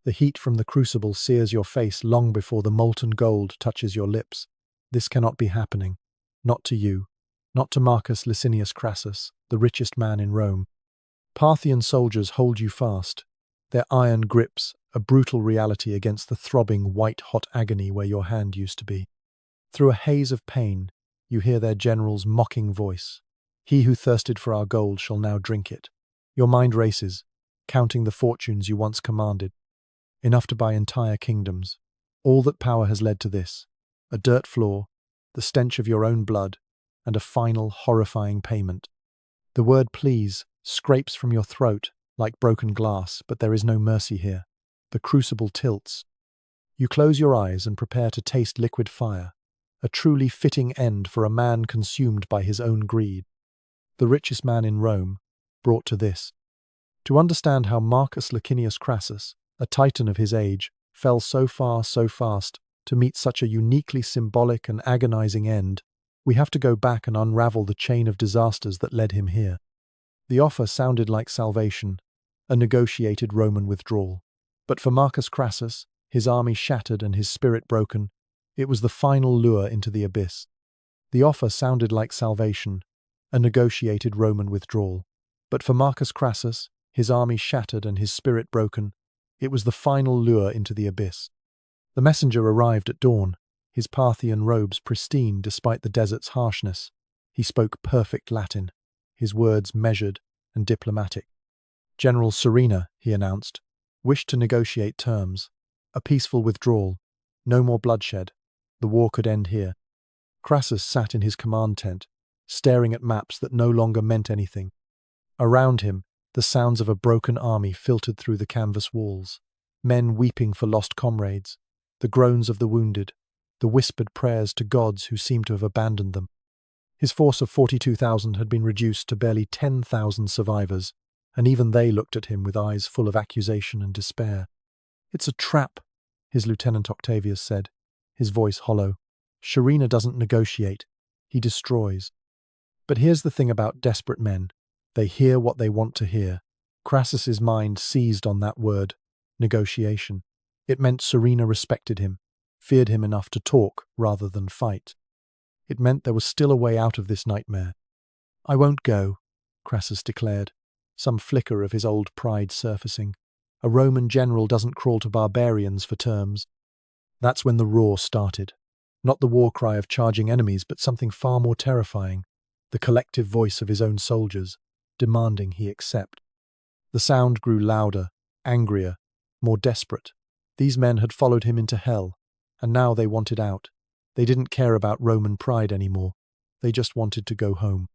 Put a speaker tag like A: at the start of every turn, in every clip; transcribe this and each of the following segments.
A: The heat from the crucible sears your face long before the molten gold touches your lips. This cannot be happening. Not to you. Not to Marcus Licinius Crassus, the richest man in Rome. Parthian soldiers hold you fast, their iron grips a brutal reality against the throbbing white-hot agony where your hand used to be. Through a haze of pain, you hear their general's mocking voice. He who thirsted for our gold shall now drink it. Your mind races, counting the fortunes you once commanded. Enough to buy entire kingdoms. All that power has led to this. A dirt floor, the stench of your own blood, and a final horrifying payment. The word please scrapes from your throat like broken glass, but there is no mercy here. The crucible tilts. You close your eyes and prepare to taste liquid fire, a truly fitting end for a man consumed by his own greed. The richest man in Rome, brought to this. To understand how Marcus Licinius Crassus, a titan of his age, fell so far so fast to meet such a uniquely symbolic and agonizing end, we have to go back and unravel the chain of disasters that led him here. The offer sounded like salvation, a negotiated Roman withdrawal. But for Marcus Crassus, his army shattered and his spirit broken, it was the final lure into the abyss. The offer sounded like salvation, a negotiated Roman withdrawal. But for Marcus Crassus, his army shattered and his spirit broken, it was the final lure into the abyss. The messenger arrived at dawn, his Parthian robes pristine despite the desert's harshness. He spoke perfect Latin, his words measured and diplomatic. General Surena, he announced, wished to negotiate terms. A peaceful withdrawal. No more bloodshed. The war could end here. Crassus sat in his command tent, staring at maps that no longer meant anything. Around him, the sounds of a broken army filtered through the canvas walls. Men weeping for lost comrades, the groans of the wounded, the whispered prayers to gods who seemed to have abandoned them. His force of 42,000 had been reduced to barely 10,000 survivors, and even they looked at him with eyes full of accusation and despair. "It's a trap," his lieutenant Octavius said, his voice hollow. "Surena doesn't negotiate, he destroys." But here's the thing about desperate men. They hear what they want to hear. Crassus's mind seized on that word, negotiation. It meant Surena respected him, feared him enough to talk rather than fight. It meant there was still a way out of this nightmare. "I won't go," Crassus declared, some flicker of his old pride surfacing. A Roman general doesn't crawl to barbarians for terms. That's when the roar started. Not the war cry of charging enemies, but something far more terrifying. The collective voice of his own soldiers, demanding he accept. The sound grew louder, angrier, more desperate. These men had followed him into hell, and now they wanted out. They didn't care about Roman pride anymore. They just wanted to go home.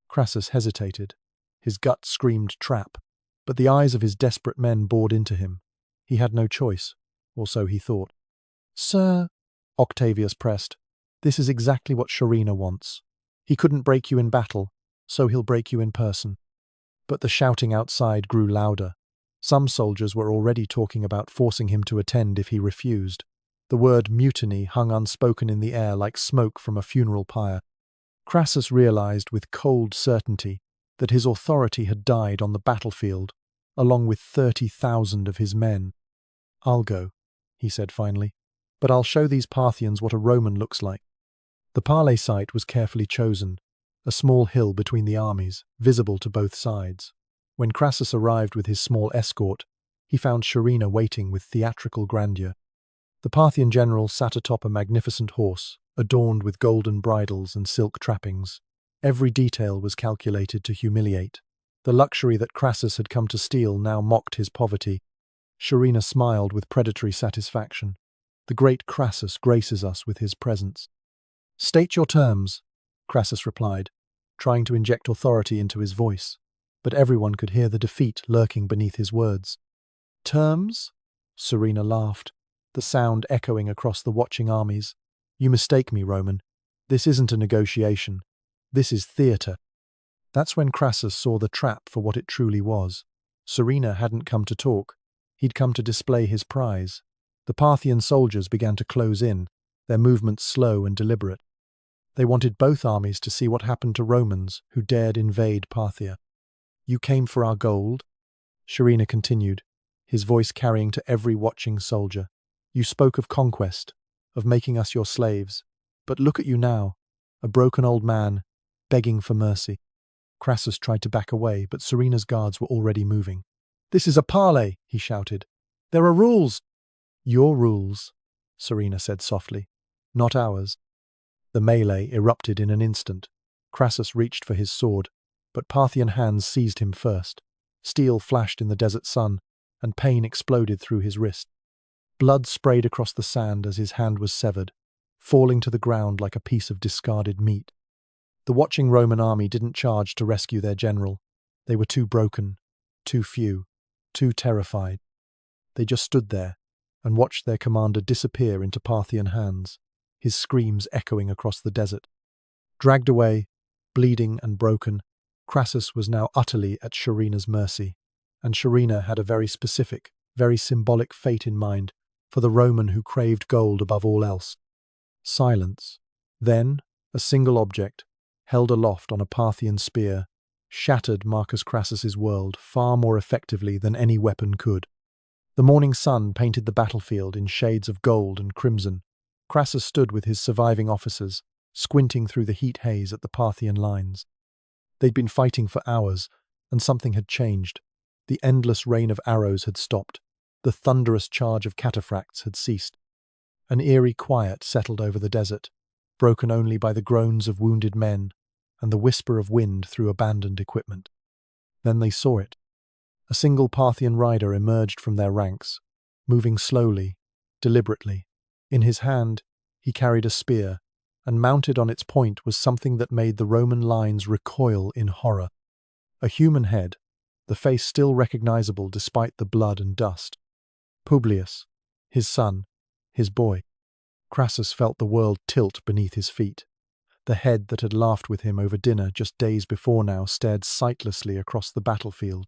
A: Crassus hesitated. His gut screamed trap, but the eyes of his desperate men bored into him. He had no choice, or so he thought. "Sir," Octavius pressed, "this is exactly what Surena wants. He couldn't break you in battle, so he'll break you in person." But the shouting outside grew louder. Some soldiers were already talking about forcing him to attend if he refused. The word mutiny hung unspoken in the air like smoke from a funeral pyre. Crassus realized with cold certainty that his authority had died on the battlefield, along with 30,000 of his men. "I'll go," he said finally, "but I'll show these Parthians what a Roman looks like." The parlay site was carefully chosen, a small hill between the armies, visible to both sides. When Crassus arrived with his small escort, he found Surena waiting with theatrical grandeur. The Parthian general sat atop a magnificent horse, adorned with golden bridles and silk trappings. Every detail was calculated to humiliate. The luxury that Crassus had come to steal now mocked his poverty. Surena smiled with predatory satisfaction. "The great Crassus graces us with his presence." "State your terms," Crassus replied, trying to inject authority into his voice, but everyone could hear the defeat lurking beneath his words. "Terms?" Surena laughed, the sound echoing across the watching armies. "You mistake me, Roman. This isn't a negotiation. This is theatre." That's when Crassus saw the trap for what it truly was. Surena hadn't come to talk. He'd come to display his prize. The Parthian soldiers began to close in, their movements slow and deliberate. They wanted both armies to see what happened to Romans who dared invade Parthia. "You came for our gold?" Surena continued, his voice carrying to every watching soldier. "You spoke of conquest, of making us your slaves. But look at you now, a broken old man, begging for mercy." Crassus tried to back away, but Surena's guards were already moving. "This is a parlay," he shouted. "There are rules." "Your rules," Surena said softly, "not ours." The melee erupted in an instant. Crassus reached for his sword, but Parthian hands seized him first. Steel flashed in the desert sun, and pain exploded through his wrist. Blood sprayed across the sand as his hand was severed, falling to the ground like a piece of discarded meat. The watching Roman army didn't charge to rescue their general. They were too broken, too few, too terrified. They just stood there and watched their commander disappear into Parthian hands, his screams echoing across the desert. Dragged away, bleeding and broken, Crassus was now utterly at Surena's mercy, and Surena had a very specific, very symbolic fate in mind for the Roman who craved gold above all else. Silence. Then, a single object, held aloft on a Parthian spear, shattered Marcus Crassus's world far more effectively than any weapon could. The morning sun painted the battlefield in shades of gold and crimson. Crassus stood with his surviving officers, squinting through the heat haze at the Parthian lines. They'd been fighting for hours, and something had changed. The endless rain of arrows had stopped. The thunderous charge of cataphracts had ceased. An eerie quiet settled over the desert, broken only by the groans of wounded men and the whisper of wind through abandoned equipment. Then they saw it. A single Parthian rider emerged from their ranks, moving slowly, deliberately. In his hand, he carried a spear, and mounted on its point was something that made the Roman lines recoil in horror. A human head, the face still recognizable despite the blood and dust. Publius, his son, his boy. Crassus felt the world tilt beneath his feet. The head that had laughed with him over dinner just days before now stared sightlessly across the battlefield.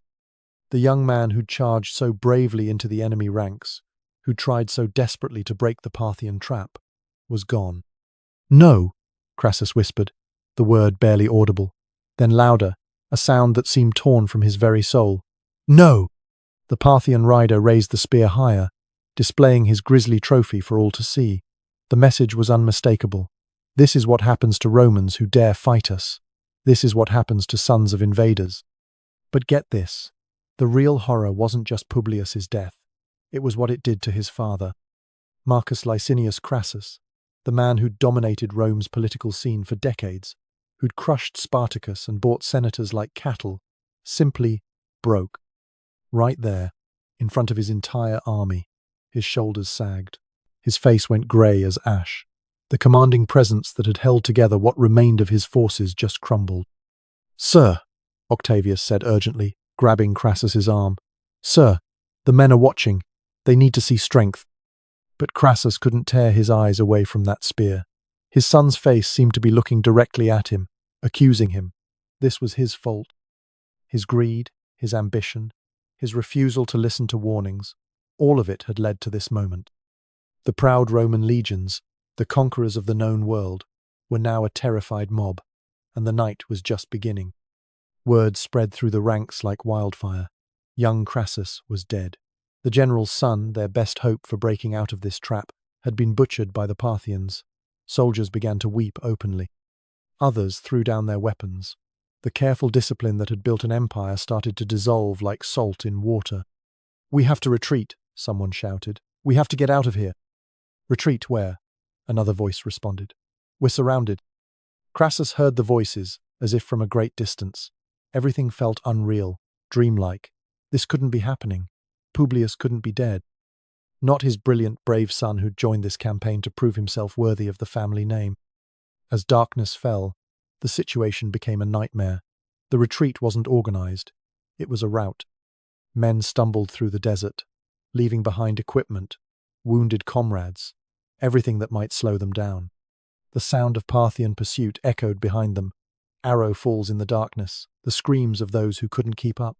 A: The young man who'd charged so bravely into the enemy ranks, who tried so desperately to break the Parthian trap, was gone. "No," Crassus whispered, the word barely audible. Then louder, a sound that seemed torn from his very soul. "No!" The Parthian rider raised the spear higher, displaying his grisly trophy for all to see. The message was unmistakable. This is what happens to Romans who dare fight us. This is what happens to sons of invaders. But get this. The real horror wasn't just Publius's death. It was what it did to his father. Marcus Licinius Crassus, the man who'd dominated Rome's political scene for decades, who'd crushed Spartacus and bought senators like cattle, simply broke. Right there, in front of his entire army, his shoulders sagged. His face went grey as ash. The commanding presence that had held together what remained of his forces just crumbled. "Sir," Octavius said urgently, grabbing Crassus's arm. "Sir, the men are watching. They need to see strength." But Crassus couldn't tear his eyes away from that spear. His son's face seemed to be looking directly at him, accusing him. This was his fault. His greed, his ambition, his refusal to listen to warnings, all of it had led to this moment. The proud Roman legions, the conquerors of the known world, were now a terrified mob, and the night was just beginning. Word spread through the ranks like wildfire. Young Crassus was dead. The general's son, their best hope for breaking out of this trap, had been butchered by the Parthians. Soldiers began to weep openly. Others threw down their weapons. The careful discipline that had built an empire started to dissolve like salt in water. "We have to retreat," someone shouted. "We have to get out of here." "Retreat where?" Another voice responded. "We're surrounded." Crassus heard the voices, as if from a great distance. Everything felt unreal, dreamlike. This couldn't be happening. Publius couldn't be dead. Not his brilliant, brave son who'd joined this campaign to prove himself worthy of the family name. As darkness fell, the situation became a nightmare. The retreat wasn't organized. It was a rout. Men stumbled through the desert, leaving behind equipment, wounded comrades, everything that might slow them down. The sound of Parthian pursuit echoed behind them, arrow falls in the darkness, the screams of those who couldn't keep up.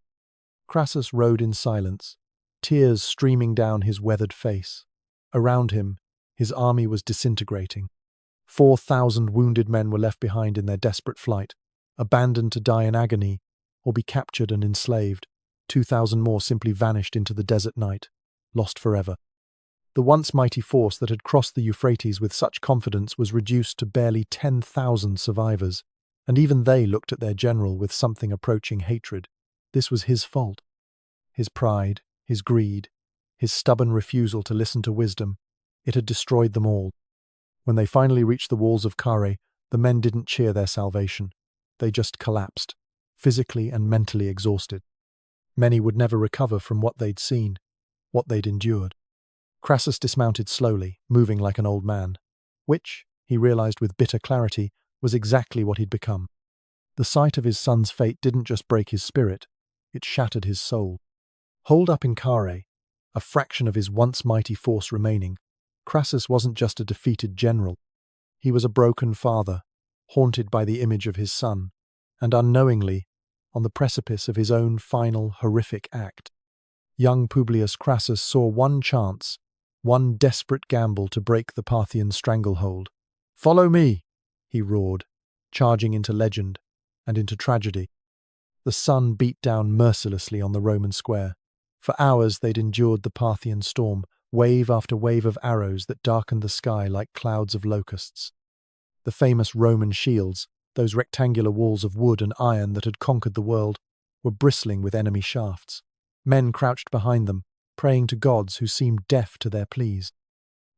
A: Crassus rode in silence, tears streaming down his weathered face. Around him, his army was disintegrating. 4,000 wounded men were left behind in their desperate flight, abandoned to die in agony or be captured and enslaved. 2,000 more simply vanished into the desert night, lost forever. The once mighty force that had crossed the Euphrates with such confidence was reduced to barely 10,000 survivors, and even they looked at their general with something approaching hatred. This was his fault. His pride, his greed, his stubborn refusal to listen to wisdom, it had destroyed them all. When they finally reached the walls of Carrhae, the men didn't cheer their salvation. They just collapsed, physically and mentally exhausted. Many would never recover from what they'd seen, what they'd endured. Crassus dismounted slowly, moving like an old man, which, he realized with bitter clarity, was exactly what he'd become. The sight of his son's fate didn't just break his spirit, it shattered his soul. Holed up in Carrhae, a fraction of his once mighty force remaining, Crassus wasn't just a defeated general. He was a broken father, haunted by the image of his son, and unknowingly, on the precipice of his own final horrific act. Young Publius Crassus saw one chance, one desperate gamble to break the Parthian stranglehold. "Follow me!" he roared, charging into legend and into tragedy. The sun beat down mercilessly on the Roman square. For hours they'd endured the Parthian storm, wave after wave of arrows that darkened the sky like clouds of locusts. The famous Roman shields, those rectangular walls of wood and iron that had conquered the world, were bristling with enemy shafts. Men crouched behind them, praying to gods who seemed deaf to their pleas.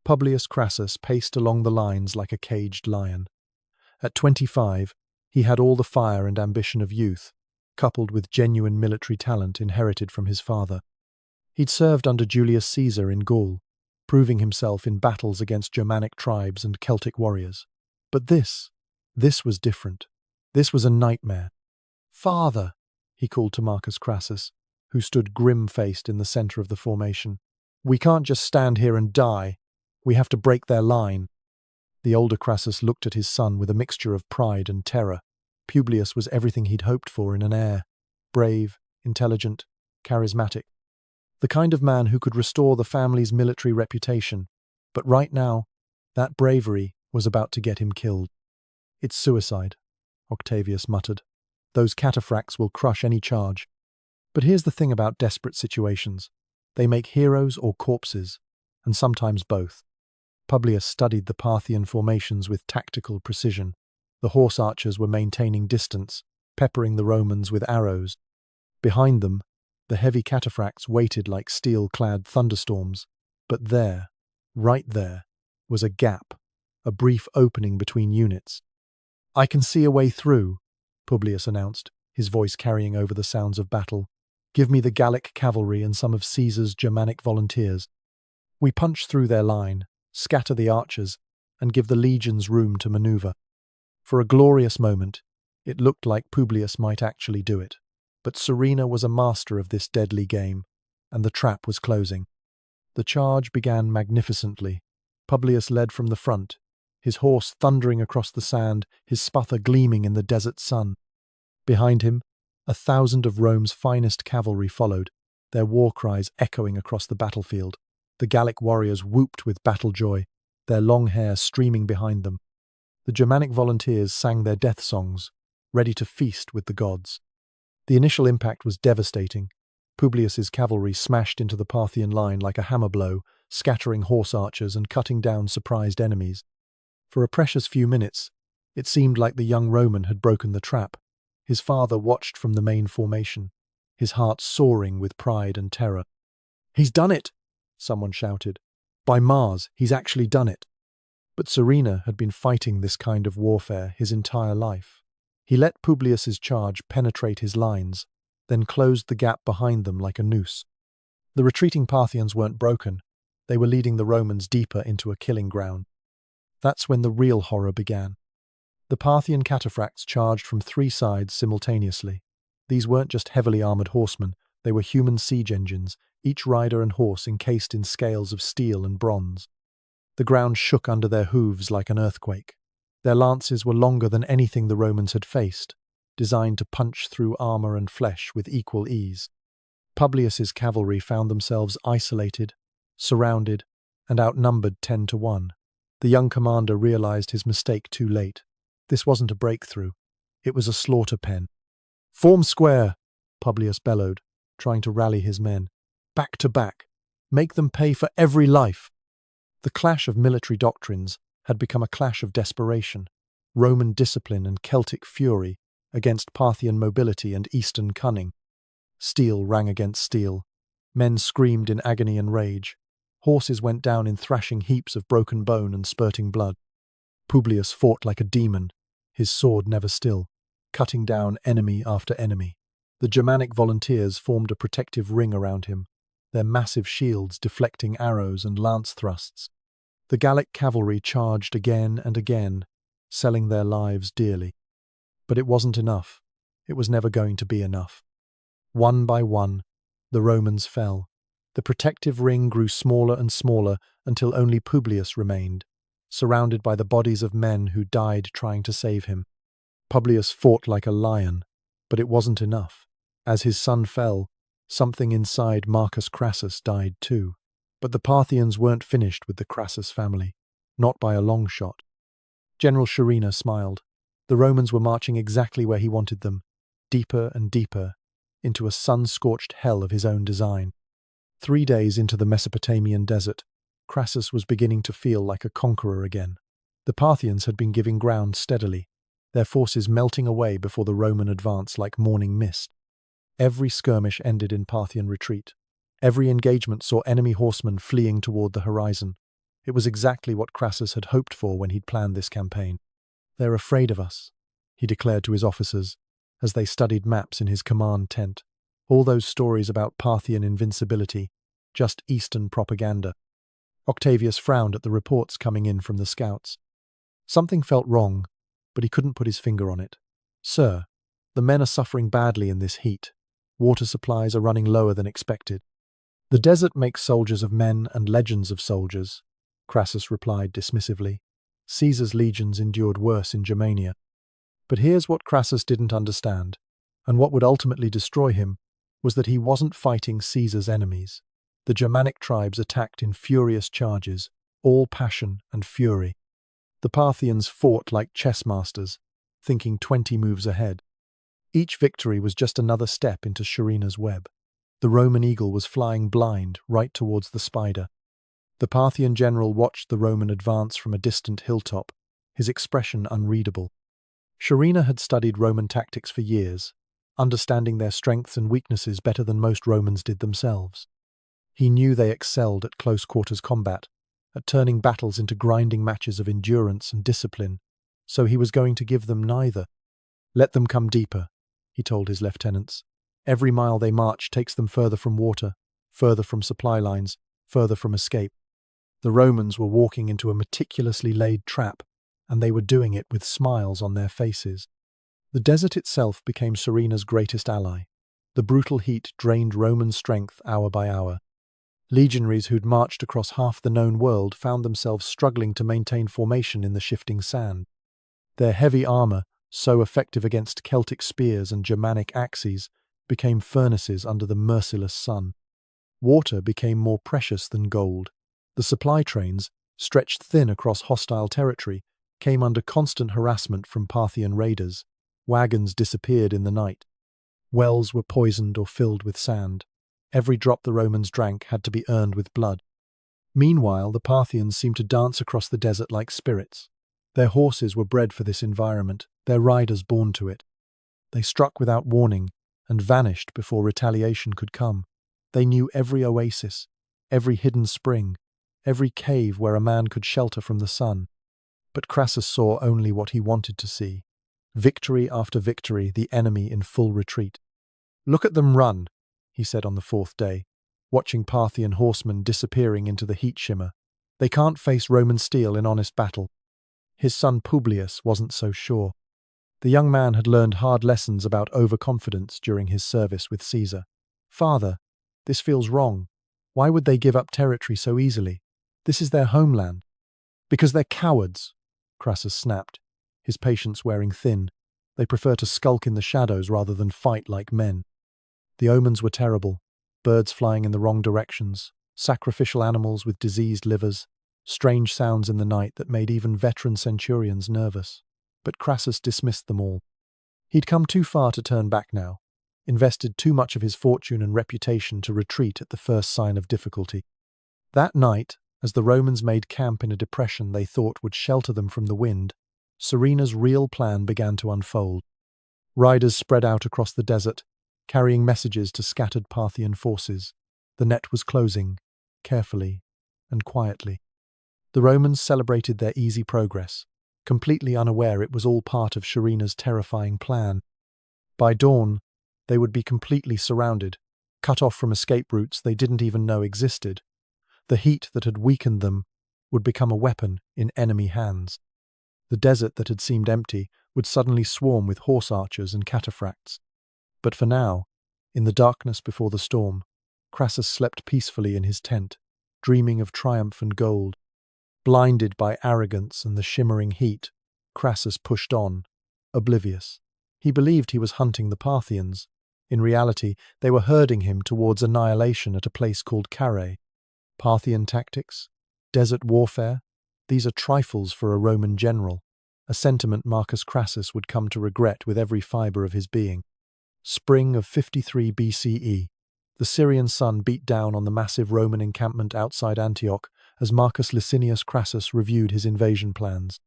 A: Publius Crassus paced along the lines like a caged lion. At 25, he had all the fire and ambition of youth, coupled with genuine military talent inherited from his father. He'd served under Julius Caesar in Gaul, proving himself in battles against Germanic tribes and Celtic warriors. But this was different. This was a nightmare. "Father," he called to Marcus Crassus, who stood grim-faced in the center of the formation. "We can't just stand here and die. We have to break their line." The older Crassus looked at his son with a mixture of pride and terror. Publius was everything he'd hoped for in an heir: brave, intelligent, charismatic. The kind of man who could restore the family's military reputation. But right now, that bravery was about to get him killed. "It's suicide," Octavius muttered. "Those cataphracts will crush any charge." But here's the thing about desperate situations. They make heroes or corpses, and sometimes both. Publius studied the Parthian formations with tactical precision. The horse archers were maintaining distance, peppering the Romans with arrows. Behind them, the heavy cataphracts waited like steel-clad thunderstorms. But there, right there, was a gap, a brief opening between units. "I can see a way through," Publius announced, his voice carrying over the sounds of battle. "Give me the Gallic cavalry and some of Caesar's Germanic volunteers. We punch through their line, scatter the archers, and give the legions room to maneuver." For a glorious moment, it looked like Publius might actually do it. But Surena was a master of this deadly game, and the trap was closing. The charge began magnificently. Publius led from the front, his horse thundering across the sand, his sputher gleaming in the desert sun. Behind him, 1,000 of Rome's finest cavalry followed, their war cries echoing across the battlefield. The Gallic warriors whooped with battle joy, their long hair streaming behind them. The Germanic volunteers sang their death songs, ready to feast with the gods. The initial impact was devastating. Publius's cavalry smashed into the Parthian line like a hammer blow, scattering horse archers and cutting down surprised enemies. For a precious few minutes, it seemed like the young Roman had broken the trap. His father watched from the main formation, his heart soaring with pride and terror. "He's done it!" someone shouted. "By Mars, he's actually done it!" But Surena had been fighting this kind of warfare his entire life. He let Publius's charge penetrate his lines, then closed the gap behind them like a noose. The retreating Parthians weren't broken. They were leading the Romans deeper into a killing ground. That's when the real horror began. The Parthian cataphracts charged from 3 sides simultaneously. These weren't just heavily armored horsemen, they were human siege engines, each rider and horse encased in scales of steel and bronze. The ground shook under their hooves like an earthquake. Their lances were longer than anything the Romans had faced, designed to punch through armor and flesh with equal ease. Publius's cavalry found themselves isolated, surrounded, and outnumbered 10-1. The young commander realized his mistake too late. This wasn't a breakthrough. It was a slaughter pen. "Form square!" Publius bellowed. trying to rally his men. Back to back. Make them pay for every life. The clash of military doctrines had become a clash of desperation. Roman discipline and Celtic fury against Parthian mobility and Eastern cunning. Steel rang against steel. Men screamed in agony and rage. Horses went down in thrashing heaps of broken bone and spurting blood. Publius fought like a demon, his sword never still, cutting down enemy after enemy. The Germanic volunteers formed a protective ring around him, their massive shields deflecting arrows and lance thrusts. The Gallic cavalry charged again and again, selling their lives dearly. But it wasn't enough. It was never going to be enough. One by one, the Romans fell. The protective ring grew smaller and smaller until only Publius remained, surrounded by the bodies of men who died trying to save him. Publius fought like a lion, but it wasn't enough. As his son fell, something inside Marcus Crassus died too. But the Parthians weren't finished with the Crassus family, not by a long shot. General Surena smiled. The Romans were marching exactly where he wanted them, deeper and deeper, into a sun-scorched hell of his own design. 3 days into the Mesopotamian desert, Crassus was beginning to feel like a conqueror again. The Parthians had been giving ground steadily, their forces melting away before the Roman advance like morning mist. Every skirmish ended in Parthian retreat. Every engagement saw enemy horsemen fleeing toward the horizon. It was exactly what Crassus had hoped for when he'd planned this campaign. "They're afraid of us," he declared to his officers, as they studied maps in his command tent. All those stories about Parthian invincibility, just Eastern propaganda. Octavius frowned at the reports coming in from the scouts. Something felt wrong, but he couldn't put his finger on it. "Sir, the men are suffering badly in this heat. Water supplies are running lower than expected." "The desert makes soldiers of men and legends of soldiers," Crassus replied dismissively. "Caesar's legions endured worse in Germania." But here's what Crassus didn't understand, and what would ultimately destroy him, was that he wasn't fighting Caesar's enemies. The Germanic tribes attacked in furious charges, all passion and fury. The Parthians fought like chess masters, thinking 20 moves ahead. Each victory was just another step into Surena's web. The Roman eagle was flying blind right towards the spider. The Parthian general watched the Roman advance from a distant hilltop, his expression unreadable. Surena had studied Roman tactics for years, understanding their strengths and weaknesses better than most Romans did themselves. He knew they excelled at close-quarters combat, at turning battles into grinding matches of endurance and discipline, so he was going to give them neither. "Let them come deeper," he told his lieutenants. "Every mile they march takes them further from water, further from supply lines, further from escape." The Romans were walking into a meticulously laid trap, and they were doing it with smiles on their faces. The desert itself became Surena's greatest ally. The brutal heat drained Roman strength hour by hour. Legionaries who'd marched across half the known world found themselves struggling to maintain formation in the shifting sand. Their heavy armor, so effective against Celtic spears and Germanic axes, became furnaces under the merciless sun. Water became more precious than gold. The supply trains, stretched thin across hostile territory, came under constant harassment from Parthian raiders. Wagons disappeared in the night. Wells were poisoned or filled with sand. Every drop the Romans drank had to be earned with blood. Meanwhile, the Parthians seemed to dance across the desert like spirits. Their horses were bred for this environment, their riders born to it. They struck without warning and vanished before retaliation could come. They knew every oasis, every hidden spring, every cave where a man could shelter from the sun. But Crassus saw only what he wanted to see. Victory after victory, the enemy in full retreat. "Look at them run," he said on the 4th day, watching Parthian horsemen disappearing into the heat shimmer. "They can't face Roman steel in honest battle." His son Publius wasn't so sure. The young man had learned hard lessons about overconfidence during his service with Caesar. "Father, this feels wrong. Why would they give up territory so easily? This is their homeland." "Because they're cowards," Crassus snapped, his patience wearing thin. "They prefer to skulk in the shadows rather than fight like men." The omens were terrible. Birds flying in the wrong directions, sacrificial animals with diseased livers, strange sounds in the night that made even veteran centurions nervous. But Crassus dismissed them all. He'd come too far to turn back now. invested too much of his fortune and reputation to retreat at the first sign of difficulty. That night, as the Romans made camp in a depression they thought would shelter them from the wind, Surena's real plan began to unfold. Riders spread out across the desert, carrying messages to scattered Parthian forces. The net was closing, carefully and quietly. The Romans celebrated their easy progress, completely unaware it was all part of Surena's terrifying plan. By dawn, they would be completely surrounded, cut off from escape routes they didn't even know existed. The heat that had weakened them would become a weapon in enemy hands. The desert that had seemed empty would suddenly swarm with horse archers and cataphracts. But for now, in the darkness before the storm, Crassus slept peacefully in his tent, dreaming of triumph and gold. Blinded by arrogance and the shimmering heat, Crassus pushed on, oblivious. He believed he was hunting the Parthians. In reality, they were herding him towards annihilation at a place called Carrhae. Parthian tactics? Desert warfare? These are trifles for a Roman general, a sentiment Marcus Crassus would come to regret with every fibre of his being. Spring of 53 BCE. The Syrian sun beat down on the massive Roman encampment outside Antioch as Marcus Licinius Crassus reviewed his invasion plans.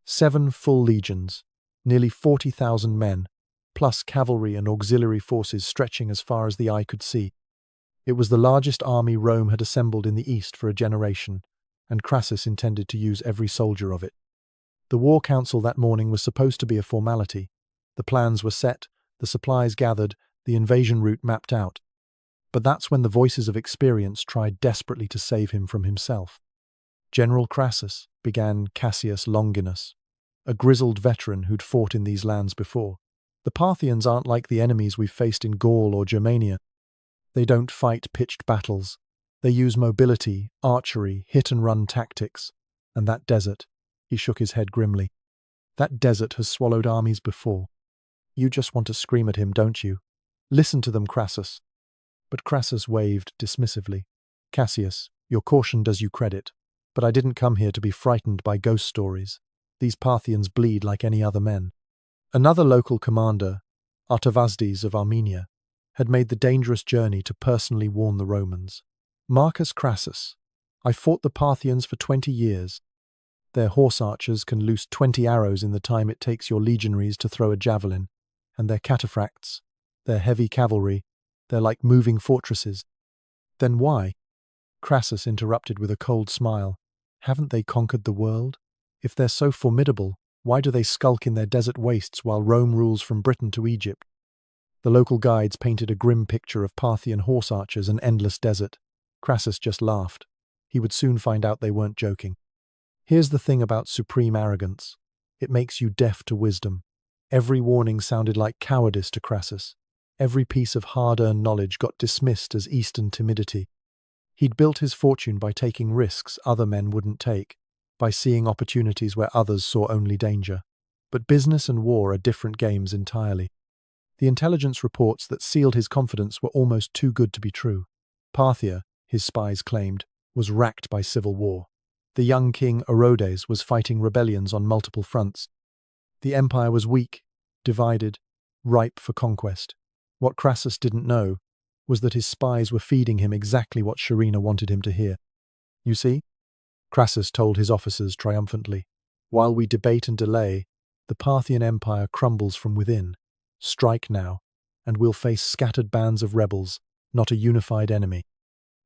A: 7 full legions, nearly 40,000 men, plus cavalry and auxiliary forces stretching as far as the eye could see. It was the largest army Rome had assembled in the East for a generation, and Crassus intended to use every soldier of it. The war council that morning was supposed to be a formality. The plans were set, the supplies gathered, the invasion route mapped out. But that's when the voices of experience tried desperately to save him from himself. General Crassus, began Cassius Longinus, a grizzled veteran who'd fought in these lands before. The Parthians aren't like the enemies we've faced in Gaul or Germania. They don't fight pitched battles. They use mobility, archery, hit-and-run tactics. And that desert, he shook his head grimly. That desert has swallowed armies before. You just want to scream at him, don't you? Listen to them, Crassus. But Crassus waved dismissively. Cassius, your caution does you credit, but I didn't come here to be frightened by ghost stories. These Parthians bleed like any other men. Another local commander, Artavasdes of Armenia, had made the dangerous journey to personally warn the Romans. Marcus Crassus, I fought the Parthians for 20 years. Their horse archers can loose 20 arrows in the time it takes your legionaries to throw a javelin, and their cataphracts, their heavy cavalry, they're like moving fortresses. Then why? Crassus interrupted with a cold smile. Haven't they conquered the world? If they're so formidable, why do they skulk in their desert wastes while Rome rules from Britain to Egypt? The local guides painted a grim picture of Parthian horse archers and endless desert. Crassus just laughed. He would soon find out they weren't joking. Here's the thing about supreme arrogance. It makes you deaf to wisdom. Every warning sounded like cowardice to Crassus. Every piece of hard-earned knowledge got dismissed as Eastern timidity. He'd built his fortune by taking risks other men wouldn't take, by seeing opportunities where others saw only danger. But business and war are different games entirely. The intelligence reports that sealed his confidence were almost too good to be true. Parthia, his spies claimed, was racked by civil war. The young king Orodes was fighting rebellions on multiple fronts. The empire was weak, divided, ripe for conquest. What Crassus didn't know was that his spies were feeding him exactly what Surena wanted him to hear. You see? Crassus told his officers triumphantly. While we debate and delay, the Parthian Empire crumbles from within. Strike now, and we'll face scattered bands of rebels, not a unified enemy.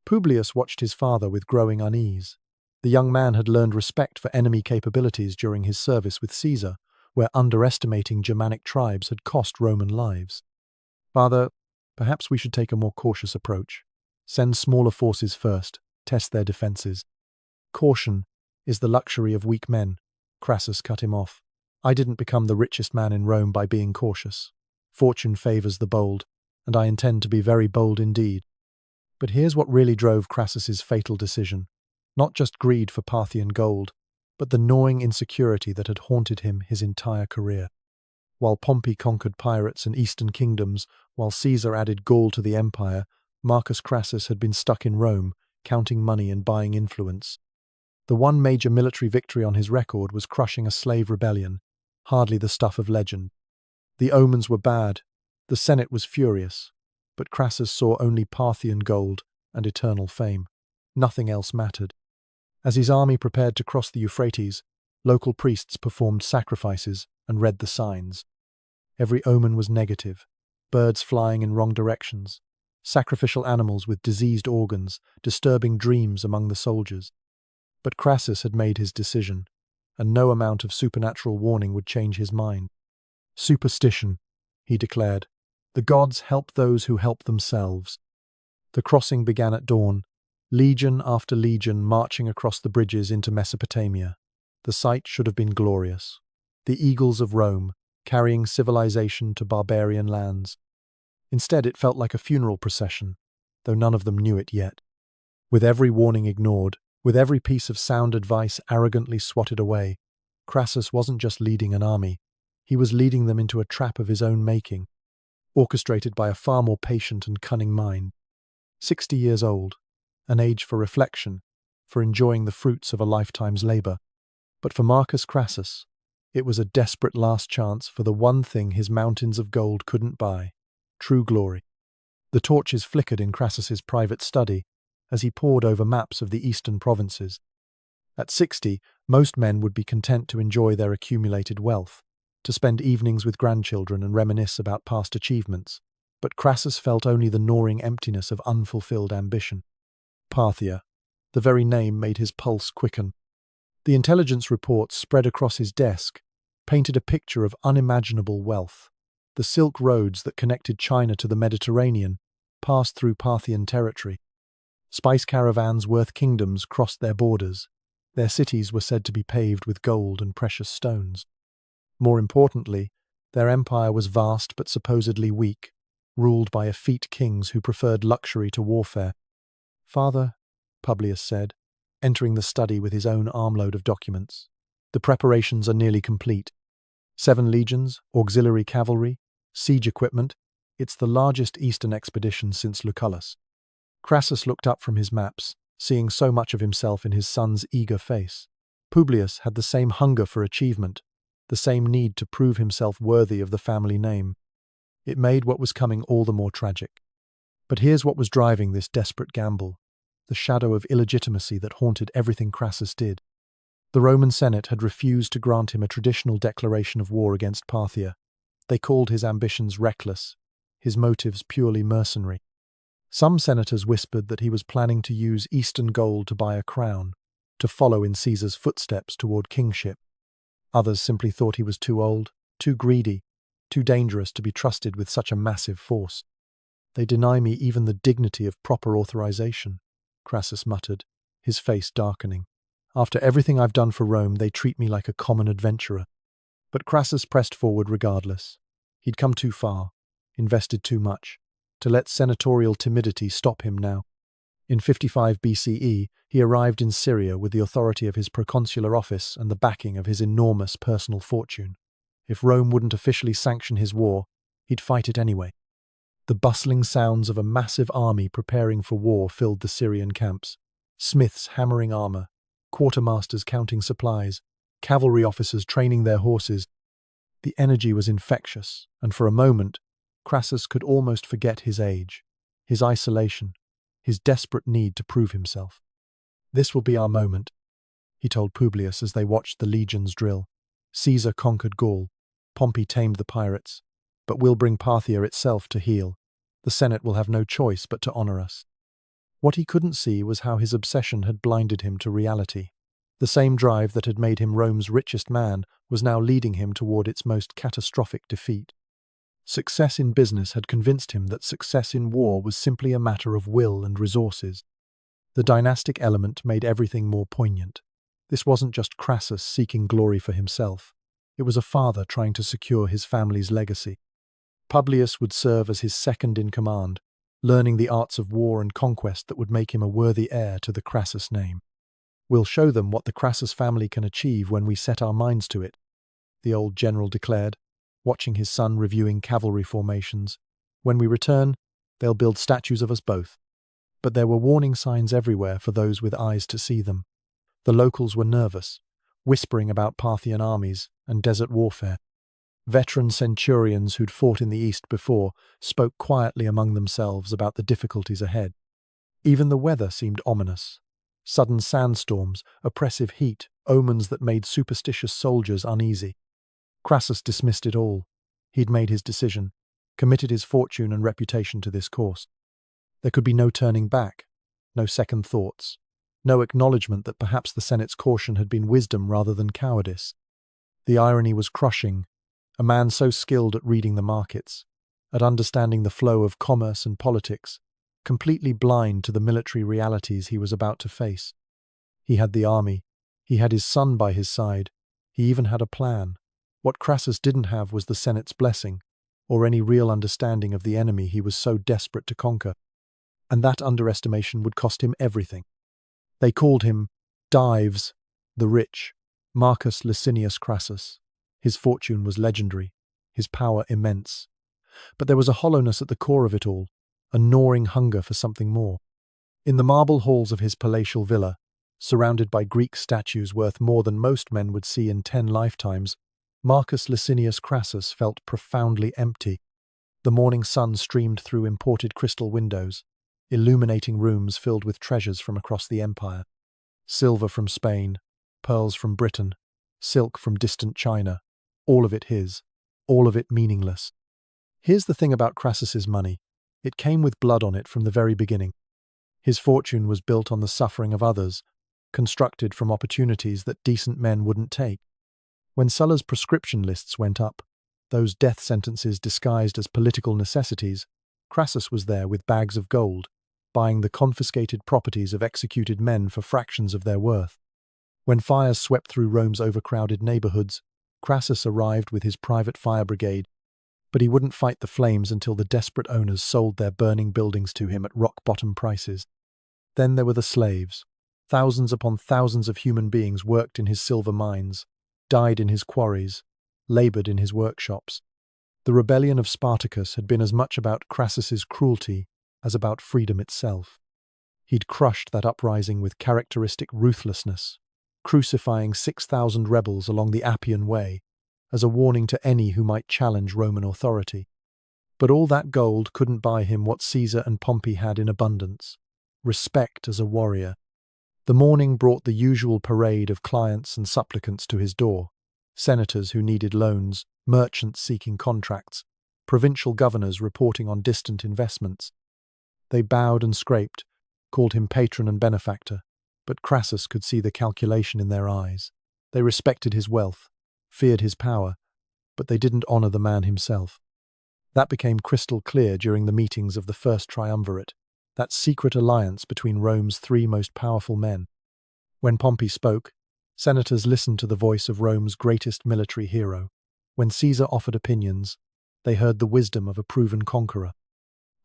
A: Publius watched his father with growing unease. The young man had learned respect for enemy capabilities during his service with Caesar, where underestimating Germanic tribes had cost Roman lives. Father, perhaps we should take a more cautious approach. Send smaller forces first, test their defenses. Caution is the luxury of weak men. Crassus cut him off. I didn't become the richest man in Rome by being cautious. Fortune favours the bold, and I intend to be very bold indeed. But here's what really drove Crassus's fatal decision. Not just greed for Parthian gold, but the gnawing insecurity that had haunted him his entire career. While Pompey conquered pirates and eastern kingdoms, while Caesar added Gaul to the empire, Marcus Crassus had been stuck in Rome, counting money and buying influence. The one major military victory on his record was crushing a slave rebellion, hardly the stuff of legend. The omens were bad. The Senate was furious, but Crassus saw only Parthian gold and eternal fame. Nothing else mattered. As his army prepared to cross the Euphrates, local priests performed sacrifices and read the signs. Every omen was negative: birds flying in wrong directions, sacrificial animals with diseased organs, disturbing dreams among the soldiers. But Crassus had made his decision, and no amount of supernatural warning would change his mind. "Superstition," he declared. "The gods help those who help themselves." The crossing began at dawn, legion after legion marching across the bridges into Mesopotamia. The sight should have been glorious. The eagles of Rome, carrying civilization to barbarian lands. Instead, it felt like a funeral procession, though none of them knew it yet. With every warning ignored, with every piece of sound advice arrogantly swatted away, Crassus wasn't just leading an army, he was leading them into a trap of his own making, orchestrated by a far more patient and cunning mind. 60 years old, an age for reflection, for enjoying the fruits of a lifetime's labor. But for Marcus Crassus, it was a desperate last chance for the one thing his mountains of gold couldn't buy: true glory. The torches flickered in Crassus's private study as he pored over maps of the eastern provinces. At 60, most men would be content to enjoy their accumulated wealth, to spend evenings with grandchildren and reminisce about past achievements. But Crassus felt only the gnawing emptiness of unfulfilled ambition. Parthia, the very name made his pulse quicken. The intelligence reports spread across his desk painted a picture of unimaginable wealth. The silk roads that connected China to the Mediterranean passed through Parthian territory. Spice caravans worth kingdoms crossed their borders. Their cities were said to be paved with gold and precious stones. More importantly, their empire was vast but supposedly weak, ruled by effete kings who preferred luxury to warfare. "Father," Publius said, entering the study with his own armload of documents, "the preparations are nearly complete. 7 legions, auxiliary cavalry, siege equipment. It's the largest eastern expedition since Lucullus." Crassus looked up from his maps, seeing so much of himself in his son's eager face. Publius had the same hunger for achievement, the same need to prove himself worthy of the family name. It made what was coming all the more tragic. But here's what was driving this desperate gamble: the shadow of illegitimacy that haunted everything Crassus did. The Roman Senate had refused to grant him a traditional declaration of war against Parthia. They called his ambitions reckless, his motives purely mercenary. Some senators whispered that he was planning to use Eastern gold to buy a crown, to follow in Caesar's footsteps toward kingship. Others simply thought he was too old, too greedy, too dangerous to be trusted with such a massive force. "They deny me even the dignity of proper authorization," Crassus muttered, his face darkening. "After everything I've done for Rome, they treat me like a common adventurer." But Crassus pressed forward regardless. He'd come too far, invested too much, to let senatorial timidity stop him now. In 55 BCE, he arrived in Syria with the authority of his proconsular office and the backing of his enormous personal fortune. If Rome wouldn't officially sanction his war, he'd fight it anyway. The bustling sounds of a massive army preparing for war filled the Syrian camps. Smiths hammering armor, quartermasters counting supplies, cavalry officers training their horses. The energy was infectious, and for a moment, Crassus could almost forget his age, his isolation, his desperate need to prove himself. "This will be our moment," he told Publius as they watched the legions drill. "Caesar conquered Gaul, Pompey tamed the pirates, but we'll bring Parthia itself to heel. The Senate will have no choice but to honor us." What he couldn't see was how his obsession had blinded him to reality. The same drive that had made him Rome's richest man was now leading him toward its most catastrophic defeat. Success in business had convinced him that success in war was simply a matter of will and resources. The dynastic element made everything more poignant. This wasn't just Crassus seeking glory for himself. It was a father trying to secure his family's legacy. Publius would serve as his second in command, learning the arts of war and conquest that would make him a worthy heir to the Crassus name. "We'll show them what the Crassus family can achieve when we set our minds to it," the old general declared, watching his son reviewing cavalry formations. "When we return, they'll build statues of us both." But there were warning signs everywhere for those with eyes to see them. The locals were nervous, whispering about Parthian armies and desert warfare. Veteran centurions who'd fought in the East before spoke quietly among themselves about the difficulties ahead. Even the weather seemed ominous. Sudden sandstorms, oppressive heat, omens that made superstitious soldiers uneasy. Crassus dismissed it all. He'd made his decision, committed his fortune and reputation to this course. There could be no turning back, no second thoughts, no acknowledgement that perhaps the Senate's caution had been wisdom rather than cowardice. The irony was crushing. A man so skilled at reading the markets, at understanding the flow of commerce and politics, completely blind to the military realities he was about to face. He had the army, he had his son by his side, he even had a plan. What Crassus didn't have was the Senate's blessing, or any real understanding of the enemy he was so desperate to conquer. And that underestimation would cost him everything. They called him Dives, the Rich, Marcus Licinius Crassus. His fortune was legendary, his power immense. But there was a hollowness at the core of it all, a gnawing hunger for something more. In the marble halls of his palatial villa, surrounded by Greek statues worth more than most men would see in 10 lifetimes, Marcus Licinius Crassus felt profoundly empty. The morning sun streamed through imported crystal windows, illuminating rooms filled with treasures from across the empire. Silver from Spain, pearls from Britain, silk from distant China, all of it his, all of it meaningless. Here's the thing about Crassus's money. It came with blood on it from the very beginning. His fortune was built on the suffering of others, constructed from opportunities that decent men wouldn't take. When Sulla's proscription lists went up, those death sentences disguised as political necessities, Crassus was there with bags of gold, buying the confiscated properties of executed men for fractions of their worth. When fires swept through Rome's overcrowded neighborhoods, Crassus arrived with his private fire brigade, but he wouldn't fight the flames until the desperate owners sold their burning buildings to him at rock-bottom prices. Then there were the slaves. Thousands upon thousands of human beings worked in his silver mines, died in his quarries, labored in his workshops. The rebellion of Spartacus had been as much about Crassus's cruelty as about freedom itself. He'd crushed that uprising with characteristic ruthlessness, crucifying 6,000 rebels along the Appian Way as a warning to any who might challenge Roman authority. But all that gold couldn't buy him what Caesar and Pompey had in abundance: respect as a warrior. The morning brought the usual parade of clients and supplicants to his door: senators who needed loans, merchants seeking contracts, provincial governors reporting on distant investments. They bowed and scraped, called him patron and benefactor, but Crassus could see the calculation in their eyes. They respected his wealth, feared his power, but they didn't honor the man himself. That became crystal clear during the meetings of the First Triumvirate, that secret alliance between Rome's 3 most powerful men. When Pompey spoke, senators listened to the voice of Rome's greatest military hero. When Caesar offered opinions, they heard the wisdom of a proven conqueror.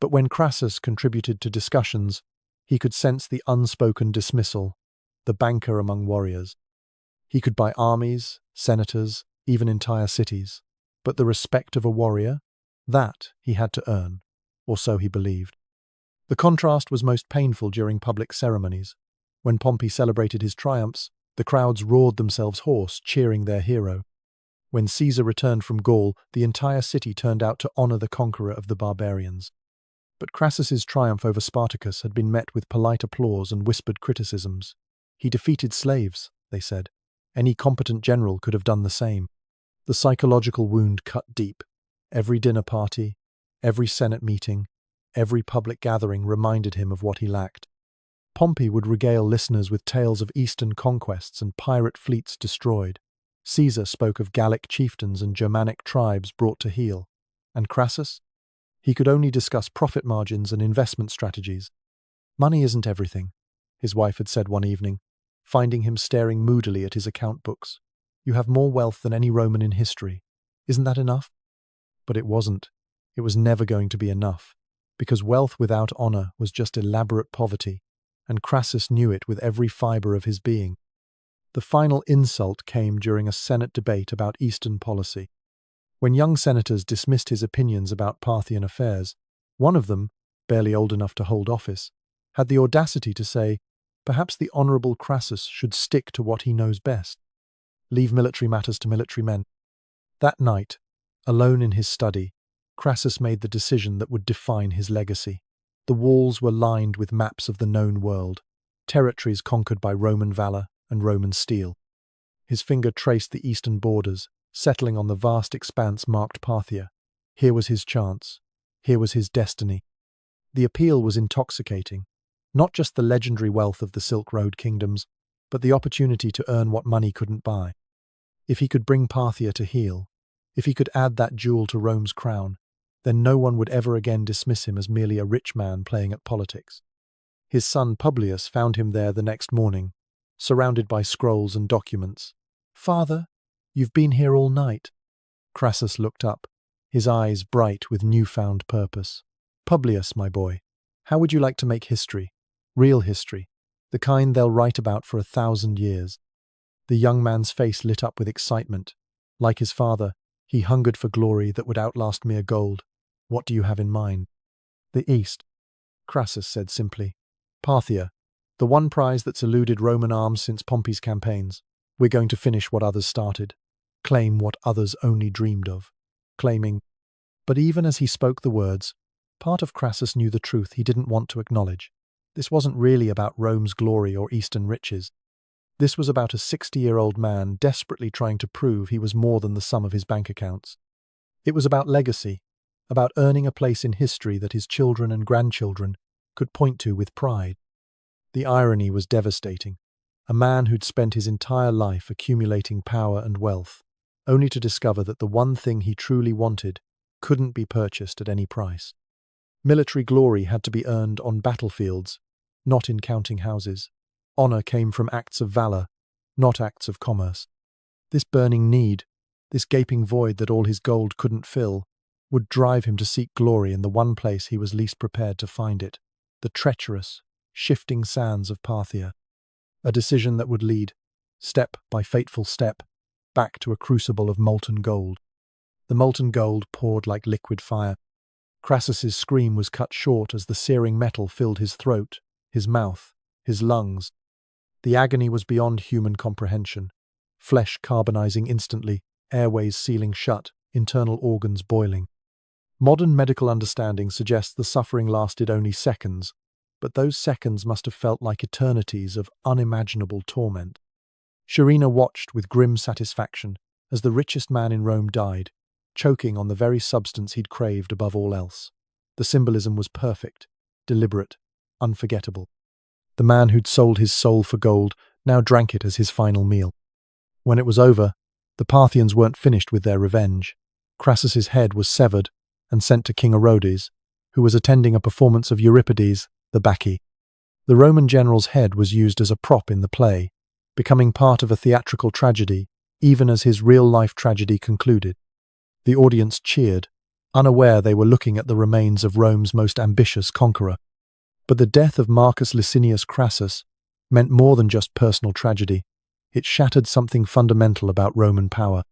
A: But when Crassus contributed to discussions, he could sense the unspoken dismissal, the banker among warriors. He could buy armies, senators, even entire cities. But the respect of a warrior, that he had to earn, or so he believed. The contrast was most painful during public ceremonies. When Pompey celebrated his triumphs, the crowds roared themselves hoarse, cheering their hero. When Caesar returned from Gaul, the entire city turned out to honor the conqueror of the barbarians. But Crassus's triumph over Spartacus had been met with polite applause and whispered criticisms. He defeated slaves, they said. Any competent general could have done the same. The psychological wound cut deep. Every dinner party, every Senate meeting, every public gathering reminded him of what he lacked. Pompey would regale listeners with tales of eastern conquests and pirate fleets destroyed. Caesar spoke of Gallic chieftains and Germanic tribes brought to heel. And Crassus? He could only discuss profit margins and investment strategies. Money isn't everything, his wife had said one evening, finding him staring moodily at his account books. You have more wealth than any Roman in history. Isn't that enough? But it wasn't. It was never going to be enough, because wealth without honor was just elaborate poverty, and Crassus knew it with every fiber of his being. The final insult came during a Senate debate about Eastern policy. When young senators dismissed his opinions about Parthian affairs, one of them, barely old enough to hold office, had the audacity to say, perhaps the honorable Crassus should stick to what he knows best. Leave military matters to military men. That night, Alone in his study, Crassus made the decision that would define his legacy. The walls were lined with maps of the known world, territories conquered by Roman valor and Roman steel. His finger traced the eastern borders, settling on the vast expanse marked Parthia. Here was his chance. Here was his destiny. The appeal was intoxicating. Not just the legendary wealth of the Silk Road kingdoms, but the opportunity to earn what money couldn't buy. If he could bring Parthia to heel, if he could add that jewel to Rome's crown, then no one would ever again dismiss him as merely a rich man playing at politics. His son Publius found him there the next morning, surrounded by scrolls and documents. "Father, you've been here all night." Crassus looked up, his eyes bright with newfound purpose. "Publius, my boy, how would you like to make history? Real history, the kind they'll write about for 1,000 years. The young man's face lit up with excitement. Like his father, he hungered for glory that would outlast mere gold. "What do you have in mind?" "The East," Crassus said simply. "Parthia, the one prize that's eluded Roman arms since Pompey's campaigns. We're going to finish what others started, claim what others only dreamed of, claiming—" But even as he spoke the words, part of Crassus knew the truth he didn't want to acknowledge. This wasn't really about Rome's glory or Eastern riches. This was about a 60-year-old man desperately trying to prove he was more than the sum of his bank accounts. It was about legacy, about earning a place in history that his children and grandchildren could point to with pride. The irony was devastating. A man who'd spent his entire life accumulating power and wealth, only to discover that the one thing he truly wanted couldn't be purchased at any price. Military glory had to be earned on battlefields, not in counting houses. Honor came from acts of valor, not acts of commerce. This burning need, this gaping void that all his gold couldn't fill, would drive him to seek glory in the one place he was least prepared to find it, the treacherous, shifting sands of Parthia. A decision that would lead, step by fateful step, back to a crucible of molten gold. The molten gold poured like liquid fire. Crassus's scream was cut short as the searing metal filled his throat, his mouth, his lungs. The agony was beyond human comprehension. Flesh carbonizing instantly, airways sealing shut, internal organs boiling. Modern medical understanding suggests the suffering lasted only seconds, but those seconds must have felt like eternities of unimaginable torment. Surena watched with grim satisfaction as the richest man in Rome died, choking on the very substance he'd craved above all else. The symbolism was perfect, deliberate, unforgettable. The man who'd sold his soul for gold now drank it as his final meal. When it was over, the Parthians weren't finished with their revenge. Crassus's head was severed and sent to King Orodes, who was attending a performance of Euripides, the Bacchae. The Roman general's head was used as a prop in the play, becoming part of a theatrical tragedy, even as his real-life tragedy concluded. The audience cheered, unaware they were looking at the remains of Rome's most ambitious conqueror. But the death of Marcus Licinius Crassus meant more than just personal tragedy. It shattered something fundamental about Roman power.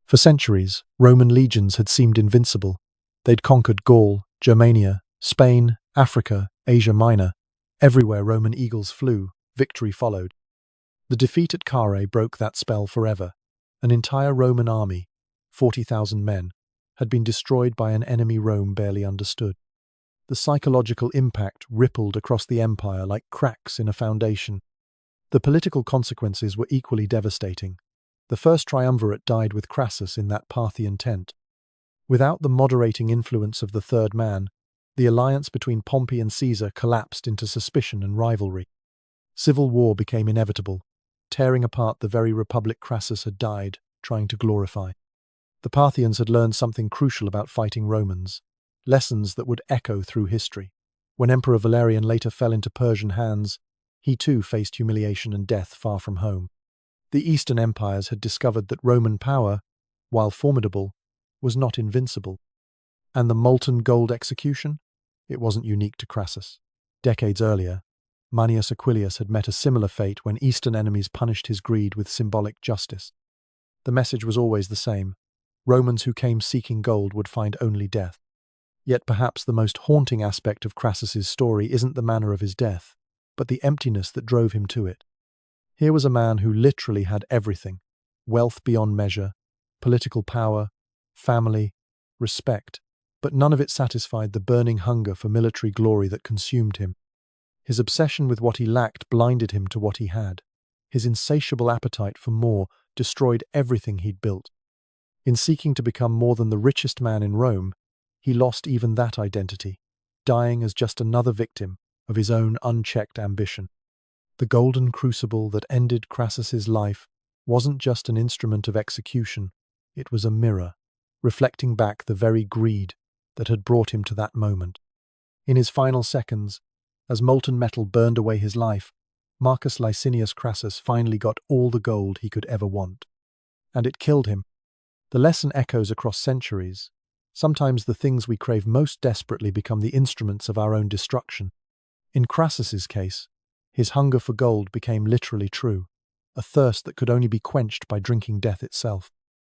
A: For centuries, Roman legions had seemed invincible. They'd conquered Gaul, Germania, Spain, Africa, Asia Minor. Everywhere Roman eagles flew, victory followed. The defeat at Carrhae broke that spell forever. An entire Roman army, 40,000 men, had been destroyed by an enemy Rome barely understood. The psychological impact rippled across the empire like cracks in a foundation. The political consequences were equally devastating. The First Triumvirate died with Crassus in that Parthian tent. Without the moderating influence of the third man, the alliance between Pompey and Caesar collapsed into suspicion and rivalry. Civil war became inevitable, tearing apart the very republic Crassus had died trying to glorify. The Parthians had learned something crucial about fighting Romans. Lessons that would echo through history. When Emperor Valerian later fell into Persian hands, he too faced humiliation and death far from home. The Eastern empires had discovered that Roman power, while formidable, was not invincible. And the molten gold execution? It wasn't unique to Crassus. Decades earlier, Manius Aquilius had met a similar fate when Eastern enemies punished his greed with symbolic justice. The message was always the same. Romans who came seeking gold would find only death. Yet perhaps the most haunting aspect of Crassus's story isn't the manner of his death, but the emptiness that drove him to it. Here was a man who literally had everything: wealth beyond measure, political power, family, respect, but none of it satisfied the burning hunger for military glory that consumed him. His obsession with what he lacked blinded him to what he had. His insatiable appetite for more destroyed everything he'd built. In seeking to become more than the richest man in Rome, he lost even that identity, dying as just another victim of his own unchecked ambition. The golden crucible that ended Crassus's life wasn't just an instrument of execution, it was a mirror, reflecting back the very greed that had brought him to that moment. In his final seconds, as molten metal burned away his life, Marcus Licinius Crassus finally got all the gold he could ever want. And it killed him. The lesson echoes across centuries. Sometimes the things we crave most desperately become the instruments of our own destruction. In Crassus's case, his hunger for gold became literally true, a thirst that could only be quenched by drinking death itself.